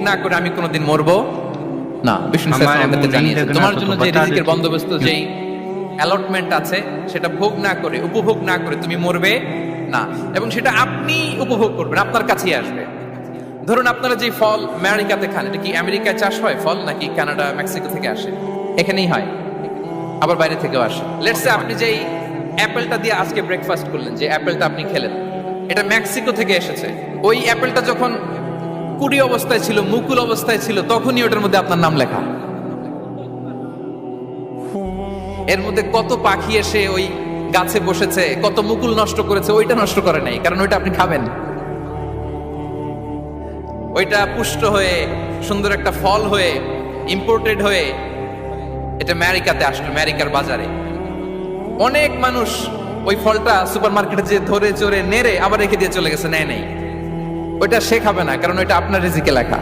না করে আমি কোনোদিন মরবো না। বিষ্ণু সাল্লাল্লাহু আলাইহি ওয়াসাল্লাম আমাদেরকে জানিয়েছেন তোমার জন্য যে রিজিকের বন্দোবস্ত, যেই অ্যালটমেন্ট আছে, সেটা ভোগ না করে, উপভোগ না করে তুমি মরবে না, এবং সেটা আপনি উপভোগ করবেন, আপনার কাছেই আসবে। ধরুন আপনারা যে ফল আমেরিকাতে খান, এটা কি আমেরিকায় চাষ হয় ফল, নাকি কানাডা মেক্সিকো থেকে আসে? এখানেই হয়, আবার বাইরে থেকেও আসে। লেটস সে আপনি যেই অ্যাপেলটা দিয়ে আজকে ব্রেকফাস্ট করলেন, যে অ্যাপেলটা আপনি খেলেন, এটা মেক্সিকো থেকে এসেছে। ওই অ্যাপেলটা যখন কুড়ি অবস্থায় ছিল, মুকুল অবস্থায় ছিল, তখনই ওটার মধ্যে আপনার নাম লেখা। এর মধ্যে কত পাখি এসে ওই গাছে বসেছে, কত মুকুল নষ্ট করেছে, ওইটা নষ্ট করে নাই, কারণ ওইটা আপনি খাবেন। ওইটা পুষ্ট হয়ে সুন্দর একটা ফল হয়ে ইম্পোর্টেড হয়ে এটা আমেরিকাতে আসলো, আমেরিকার বাজারে। অনেক মানুষ ওই ফলটা সুপার মার্কেটে যে ধরে চড়ে নেড়ে আবার রেখে দিয়ে চলে গেছে, নেয় নেই। ওইটা সে খাবে না, কারণ ওইটা আপনার রিজিকে লেখা।